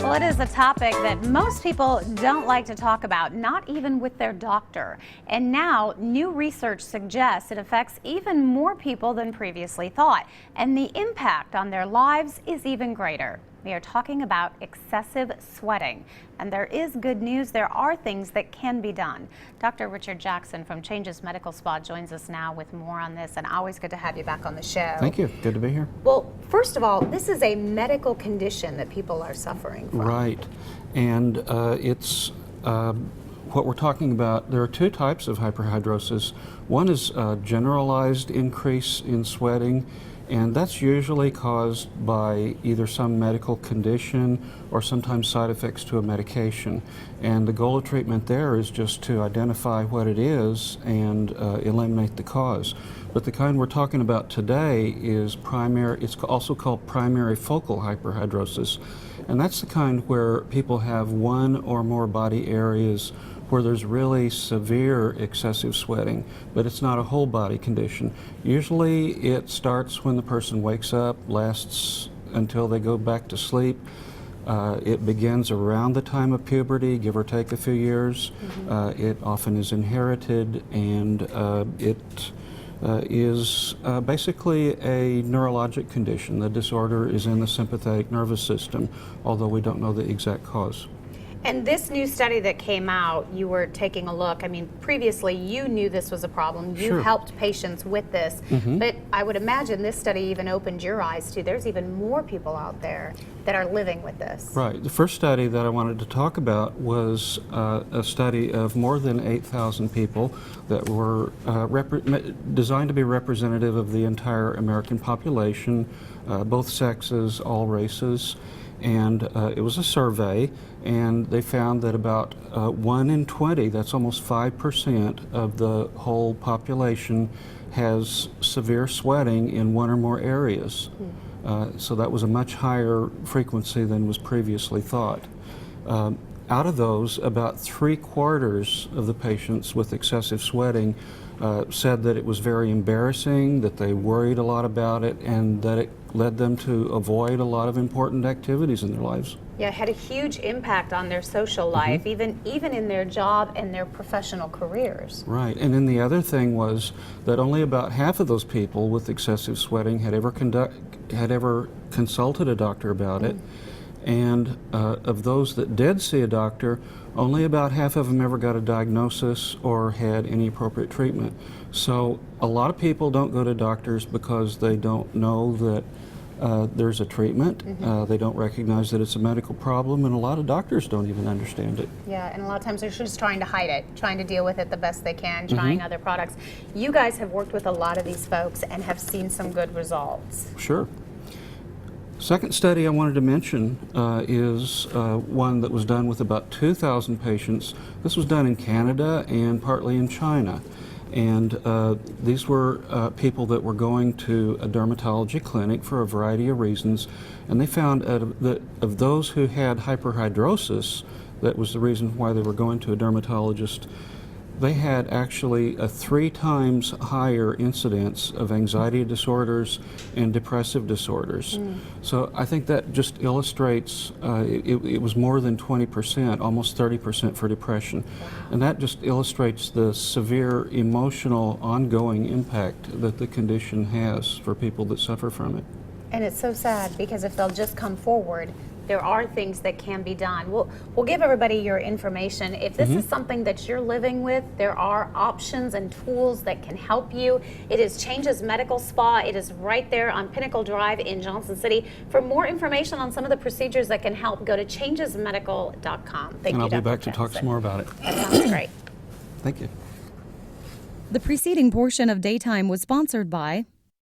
Well, it is a topic that most people don't like to talk about, not even with their doctor. And now, new research suggests it affects even more people than previously thought, and the impact on their lives is even greater. We are talking about excessive sweating, and there is good news. There are things that can be done. Dr. Richard Jackson from Changes Medical Spa joins us now with more on this, and always good to have you back on the show. Thank you. Good to be here. Well, first of all, this is a medical condition that people are suffering from. Right. And it's what we're talking about. There are two types of hyperhidrosis. One is generalized increase in sweating, and that's usually caused by either some medical condition or sometimes side effects to a medication. And the goal of treatment there is just to identify what it is and eliminate the cause. But the kind we're talking about today is primary, it's also called primary focal hyperhidrosis. And that's the kind where people have one or more body areas where there's really severe excessive sweating, but it's not a whole body condition. Usually it starts when the person wakes up, lasts until they go back to sleep. It begins around the time of puberty, give or take a few years. It often is inherited, and it is basically a neurologic condition. The disorder is in the sympathetic nervous system, although we don't know the exact cause. And this new study that came out, you were taking a look. I mean, previously you knew this was a problem. You Sure. helped patients with this. But I would imagine this study even opened your eyes to there's even more people out there that are living with this. Right. The first study that I wanted to talk about was a study of more than 8,000 people that were designed to be representative of the entire American population, both sexes, all races. And it was a survey, and they found that about 1 in 20, that's almost 5% of the whole population, has severe sweating in one or more areas. So that was a much higher frequency than was previously thought. Out of those, about 3/4 of the patients with excessive sweating said that it was very embarrassing, that they worried a lot about it, and that it led them to avoid a lot of important activities in their lives. Yeah, it had a huge impact on their social life, even in their job and their professional careers. Right, and then the other thing was that only about half of those people with excessive sweating had ever consulted a doctor about it. And of those that did see a doctor, only about half of them ever got a diagnosis or had any appropriate treatment. So a lot of people don't go to doctors because they don't know that there's a treatment. They don't recognize that it's a medical problem, and a lot of doctors don't even understand it. Yeah, and a lot of times they're just trying to hide it, trying to deal with it the best they can, trying other products. You guys have worked with a lot of these folks and have seen some good results. Sure. Second study I wanted to mention is one that was done with about 2,000 patients. This was done in Canada and partly in China. And these were people that were going to a dermatology clinic for a variety of reasons. And they found that of those who had hyperhidrosis, that was the reason why they were going to a dermatologist, they had actually a 3 times higher incidence of anxiety disorders and depressive disorders. So I think that just illustrates, it was more than 20%, almost 30% for depression. And that just illustrates the severe emotional ongoing impact that the condition has for people that suffer from it. And it's so sad because if they'll just come forward, there are things that can be done. We'll give everybody your information. If this is something that you're living with, there are options and tools that can help you. It is Changes Medical Spa. It is right there on Pinnacle Drive in Johnson City. For more information on some of the procedures that can help, go to changesmedical.com. Thank And you, I'll be Dr. back to talk some more about it. That sounds great. Thank you. The preceding portion of Daytime was sponsored by